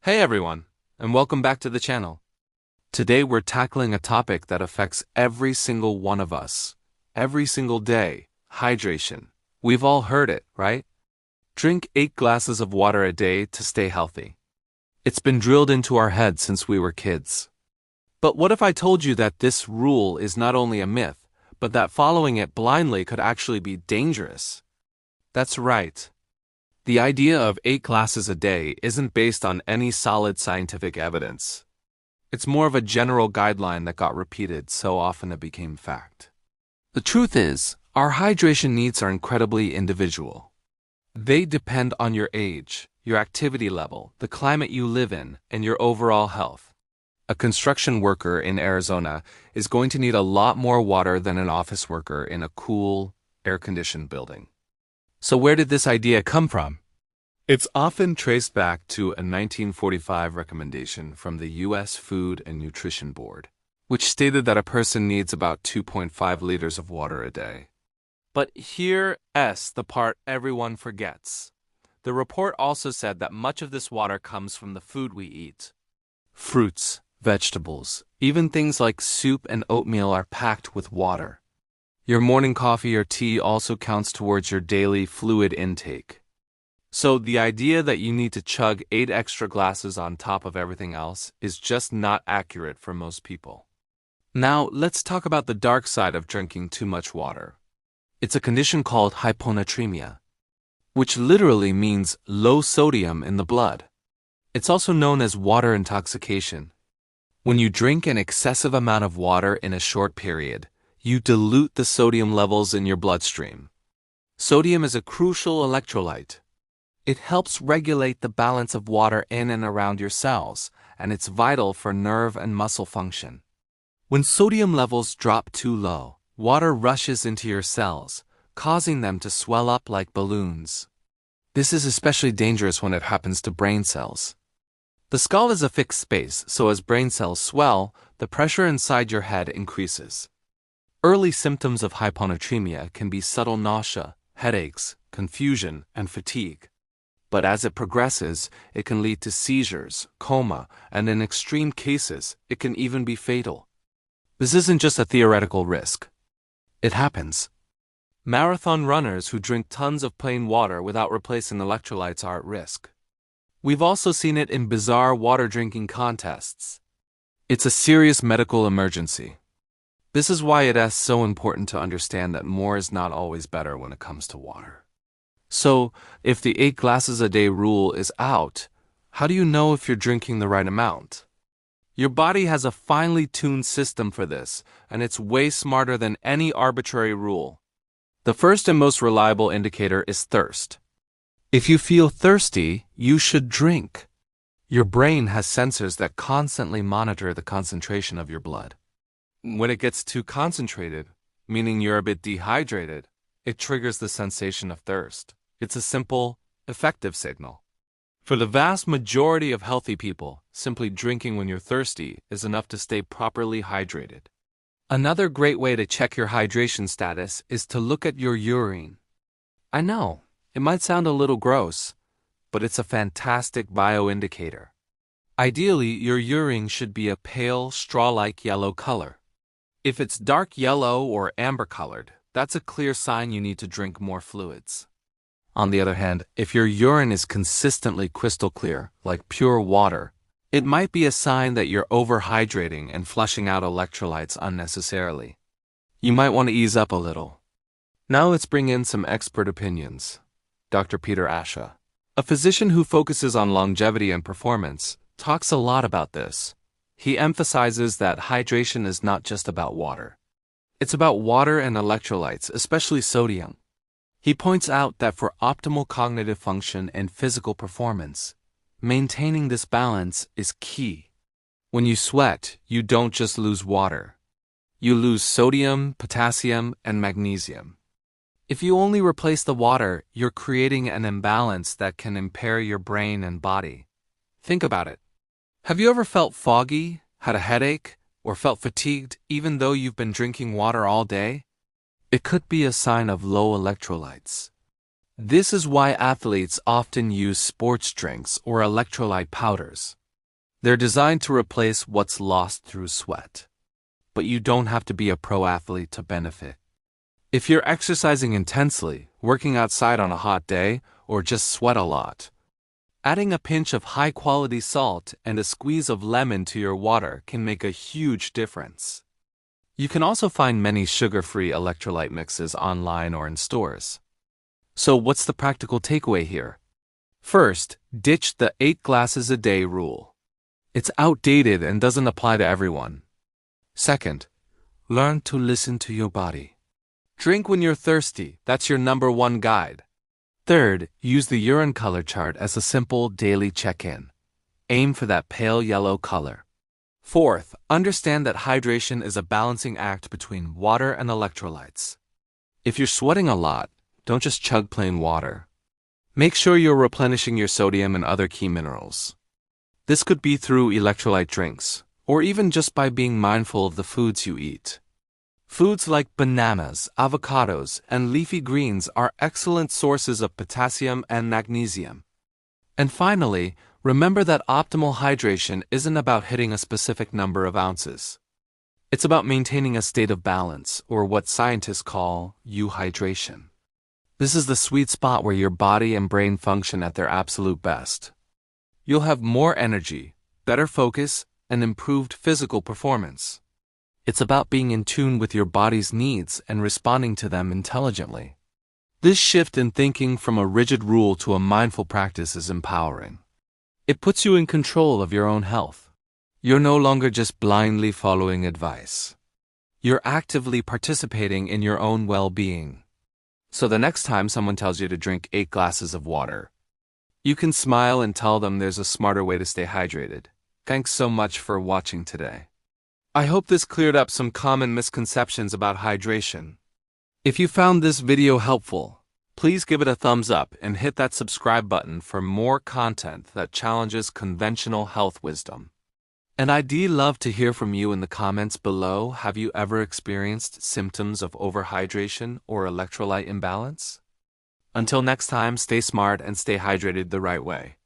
Hey everyone, and welcome back to the channel. Today we're tackling a topic that affects every single one of us, every single day: hydration. We've all heard it, right? Drink 8 glasses of water a day to stay healthy. It's been drilled into our heads since we were kids. But what if I told you that this rule is not only a myth, but that following it blindly could actually be dangerous? That's right. The idea of 8 glasses a day isn't based on any solid scientific evidence. It's more of a general guideline that got repeated so often it became fact. The truth is, our hydration needs are incredibly individual. They depend on your age, your activity level, the climate you live in, and your overall health. A construction worker in Arizona is going to need a lot more water than an office worker in a cool, air-conditioned building. So where did this idea come from? It's often traced back to a 1945 recommendation from the U.S. Food and Nutrition Board, which stated that a person needs about 2.5 liters of water a day. But here's the part everyone forgets. The report also said that much of this water comes from the food we eat. Fruits, vegetables, even things like soup and oatmeal are packed with water. Your morning coffee or tea also counts towards your daily fluid intake. So the idea that you need to chug 8 extra glasses on top of everything else is just not accurate for most people. Now, let's talk about the dark side of drinking too much water. It's a condition called hyponatremia, which literally means low sodium in the blood. It's also known as water intoxication. When you drink an excessive amount of water in a short period, you dilute the sodium levels in your bloodstream. Sodium is a crucial electrolyte. It helps regulate the balance of water in and around your cells, and it's vital for nerve and muscle function. When sodium levels drop too low, water rushes into your cells, causing them to swell up like balloons. This is especially dangerous when it happens to brain cells. The skull is a fixed space, so as brain cells swell, the pressure inside your head increases. Early symptoms of hyponatremia can be subtle nausea, headaches, confusion, and fatigue. But as it progresses, it can lead to seizures, coma, and in extreme cases, it can even be fatal. This isn't just a theoretical risk. It happens. Marathon runners who drink tons of plain water without replacing electrolytes are at risk. We've also seen it in bizarre water drinking contests. It's a serious medical emergency. This is why it is so important to understand that more is not always better when it comes to water. So, if the 8 glasses a day rule is out, how do you know if you're drinking the right amount? Your body has a finely tuned system for this, and it's way smarter than any arbitrary rule. The first and most reliable indicator is thirst. If you feel thirsty, you should drink. Your brain has sensors that constantly monitor the concentration of your blood. When it gets too concentrated, meaning you're a bit dehydrated, it triggers the sensation of thirst. It's a simple, effective signal. For the vast majority of healthy people, simply drinking when you're thirsty is enough to stay properly hydrated. Another great way to check your hydration status is to look at your urine. I know, it might sound a little gross, but it's a fantastic bioindicator. Ideally, your urine should be a pale, straw-like yellow color. If it's dark yellow or amber-colored, that's a clear sign you need to drink more fluids. On the other hand, if your urine is consistently crystal clear, like pure water, it might be a sign that you're overhydrating and flushing out electrolytes unnecessarily. You might want to ease up a little. Now let's bring in some expert opinions. Dr. Peter Attia, a physician who focuses on longevity and performance, talks a lot about this. He emphasizes that hydration is not just about water. It's about water and electrolytes, especially sodium. He points out that for optimal cognitive function and physical performance, maintaining this balance is key. When you sweat, you don't just lose water. You lose sodium, potassium, and magnesium. If you only replace the water, you're creating an imbalance that can impair your brain and body. Think about it. Have you ever felt foggy, had a headache, or felt fatigued even though you've been drinking water all day? It could be a sign of low electrolytes. This is why athletes often use sports drinks or electrolyte powders. They're designed to replace what's lost through sweat. But you don't have to be a pro athlete to benefit. If you're exercising intensely, working outside on a hot day, or just sweat a lot, adding a pinch of high-quality salt and a squeeze of lemon to your water can make a huge difference. You can also find many sugar-free electrolyte mixes online or in stores. So what's the practical takeaway here? First, ditch the 8 glasses a day rule. It's outdated and doesn't apply to everyone. Second, learn to listen to your body. Drink when you're thirsty, that's your #1 guide. Third, use the urine color chart as a simple daily check-in. Aim for that pale yellow color. Fourth, understand that hydration is a balancing act between water and electrolytes. If you're sweating a lot, don't just chug plain water. Make sure you're replenishing your sodium and other key minerals. This could be through electrolyte drinks, or even just by being mindful of the foods you eat. Foods like bananas, avocados, and leafy greens are excellent sources of potassium and magnesium. And finally, remember that optimal hydration isn't about hitting a specific number of ounces. It's about maintaining a state of balance, or what scientists call euhydration. This is the sweet spot where your body and brain function at their absolute best. You'll have more energy, better focus, and improved physical performance. It's about being in tune with your body's needs and responding to them intelligently. This shift in thinking from a rigid rule to a mindful practice is empowering. It puts you in control of your own health. You're no longer just blindly following advice. You're actively participating in your own well-being. So the next time someone tells you to drink 8 glasses of water, you can smile and tell them there's a smarter way to stay hydrated. Thanks so much for watching today. I hope this cleared up some common misconceptions about hydration. If you found this video helpful, please give it a thumbs up and hit that subscribe button for more content that challenges conventional health wisdom. And I'd love to hear from you in the comments below. Have you ever experienced symptoms of overhydration or electrolyte imbalance? Until next time, stay smart and stay hydrated the right way.